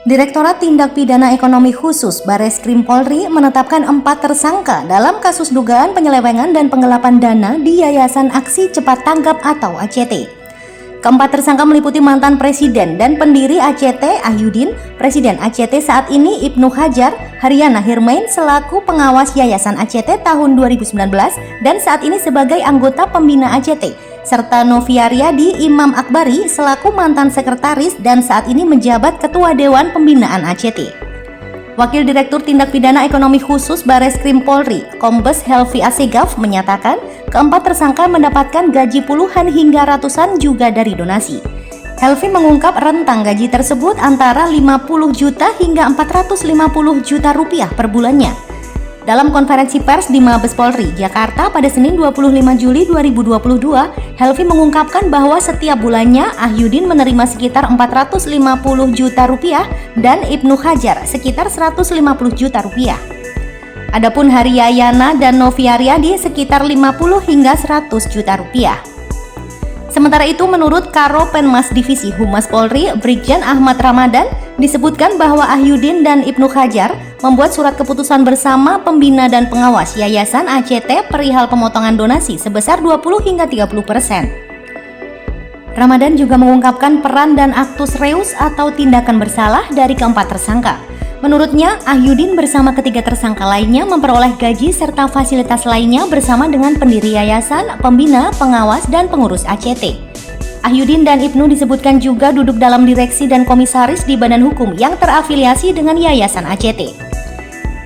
Direktorat Tindak Pidana Ekonomi Khusus Bareskrim Polri menetapkan 4 tersangka dalam kasus dugaan penyelewengan dan penggelapan dana di Yayasan Aksi Cepat Tanggap atau ACT. Keempat tersangka meliputi mantan presiden dan pendiri ACT Ahyudin, presiden ACT saat ini Ibnu Hajar, Haryana Hirmain selaku pengawas Yayasan ACT tahun 2019 dan saat ini sebagai anggota pembina ACT, serta Novia Riyadi Imam Akbari selaku mantan sekretaris dan saat ini menjabat Ketua Dewan Pembinaan ACT. Wakil Direktur Tindak Pidana Ekonomi Khusus Bareskrim Polri, Kombes Helvi Assegaf menyatakan keempat tersangka mendapatkan gaji puluhan hingga ratusan juga dari donasi. Helvi mengungkap rentang gaji tersebut antara 50 juta hingga 450 juta rupiah per bulannya. Dalam konferensi pers di Mabes Polri, Jakarta pada Senin 25 Juli 2022, Helvi mengungkapkan bahwa setiap bulannya Ahyudin menerima sekitar 450 juta rupiah dan Ibnu Hajar sekitar 150 juta rupiah. Adapun Haryana dan Novia Riyadi sekitar 50 hingga 100 juta rupiah. Sementara itu, menurut Karo Penmas Divisi Humas Polri, Brigjen Ahmad Ramadan, disebutkan bahwa Ahyudin dan Ibnu Hajar membuat surat keputusan bersama pembina dan pengawas Yayasan ACT perihal pemotongan donasi sebesar 20 hingga 30%. Ramadan juga mengungkapkan peran dan aktus reus atau tindakan bersalah dari keempat tersangka. Menurutnya, Ahyudin bersama ketiga tersangka lainnya memperoleh gaji serta fasilitas lainnya bersama dengan pendiri yayasan, pembina, pengawas, dan pengurus ACT. Ahyudin dan Ibnu disebutkan juga duduk dalam direksi dan komisaris di badan hukum yang terafiliasi dengan Yayasan ACT.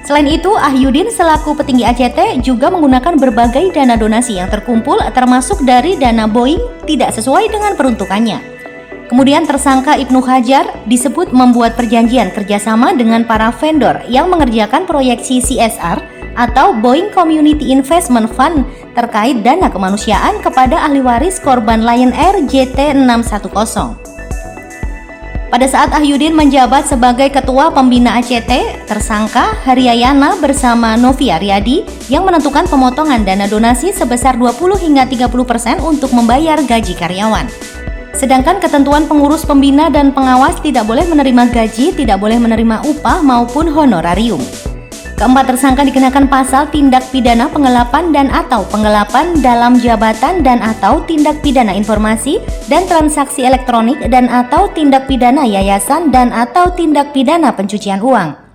Selain itu, Ahyudin selaku petinggi ACT juga menggunakan berbagai dana donasi yang terkumpul termasuk dari dana Boeing tidak sesuai dengan peruntukannya. Kemudian tersangka Ibnu Hajar disebut membuat perjanjian kerjasama dengan para vendor yang mengerjakan proyeksi CSR atau Boeing Community Investment Fund terkait dana kemanusiaan kepada ahli waris korban Lion Air JT610. Pada saat Ahyudin menjabat sebagai ketua pembina ACT, tersangka Haryana bersama Novia Riyadi yang menentukan pemotongan dana donasi sebesar 20 hingga 30% untuk membayar gaji karyawan. Sedangkan ketentuan pengurus pembina dan pengawas tidak boleh menerima gaji, tidak boleh menerima upah maupun honorarium. Keempat tersangka dikenakan pasal tindak pidana penggelapan dan atau penggelapan dalam jabatan dan atau tindak pidana informasi dan transaksi elektronik dan atau tindak pidana yayasan dan atau tindak pidana pencucian uang.